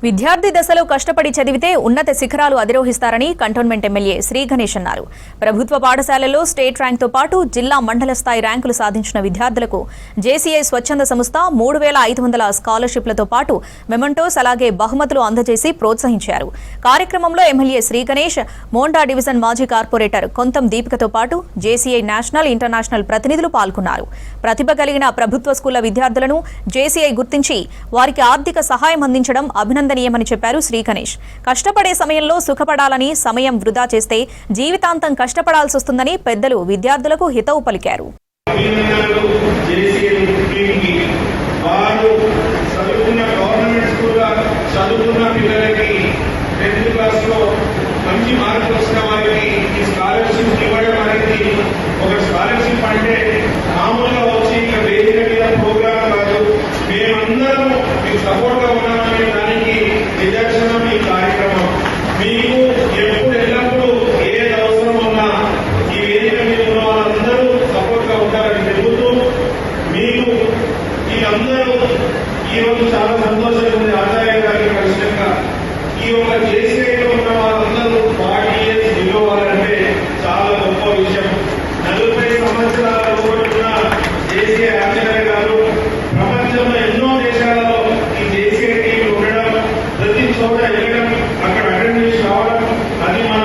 విద్యార్థి దశలో కష్టపడి చదివితే ఉన్నత శిఖరాలు అధిరోహిస్తారని కంటోన్మెంట్ ఎమ్మెల్యే శ్రీ గణేష్ అన్నారు. ప్రభుత్వ పాఠశాలల్లో స్టేట్ ర్యాంక్తో పాటు జిల్లా మండల స్థాయి ర్యాంకులు సాధించిన విద్యార్థులకు జేసీఐ స్వచ్ఛంద సంస్థ 3,500 స్కాలర్షిప్లతో పాటు మెమంటోస్ అలాగే బహుమతులు అందజేసి ప్రోత్సహించారు. కార్యక్రమంలో ఎమ్మెల్యే శ్రీ గణేష్, మోండా డివిజన్ మాజీ కార్పొరేటర్ కొంతం దీపికతో పాటు జేసీఐ నేషనల్, ఇంటర్నేషనల్ ప్రతినిధులు పాల్గొన్నారు. ప్రతిభ కలిగిన ప్రభుత్వ స్కూళ్ల విద్యార్థులను జేసీఐ గుర్తించి వారికి ఆర్థిక సహాయం అందించడం అభినందనీయమని చెప్పారు శ్రీ గణేష్. కష్టపడే సమయంలో సుఖపడాలని, సమయం వృధా చేస్తే జీవితాంతం కష్టపడాల్సి వస్తుందని పెద్దలు విద్యార్థులకు హితవు పలికారు. సపోర్ట్ గా ఉన్నామనే దానికి నిదర్శనం ఈ కార్యక్రమం. మీకు ఎప్పుడు ఎల్లప్పుడూ ఏది అవసరం ఉన్నా ఈ వేదిక మీద ఉన్న వాళ్ళందరూ సపోర్ట్ గా ఉంటారని చెబుతూ, మీకు ఈ అందరూ ఈ రోజు చాలా సంతోషంగా ఉంది. ఆచార్య గారికి ఖచ్చితంగా ఈ ఒక జేసీఐలో ఉన్న వాళ్ళందరూ 40 years నిలవాలంటే చాలా గొప్ప విషయం. 40 సంవత్సరాల ఉన్న జేసీఐ ఆచార్య గారు ప్రపంచంలో ఎన్నో దేశాలలో చోట వెళ్ళడం, అక్కడ అటెండ్ చేసి రావడం, అది మన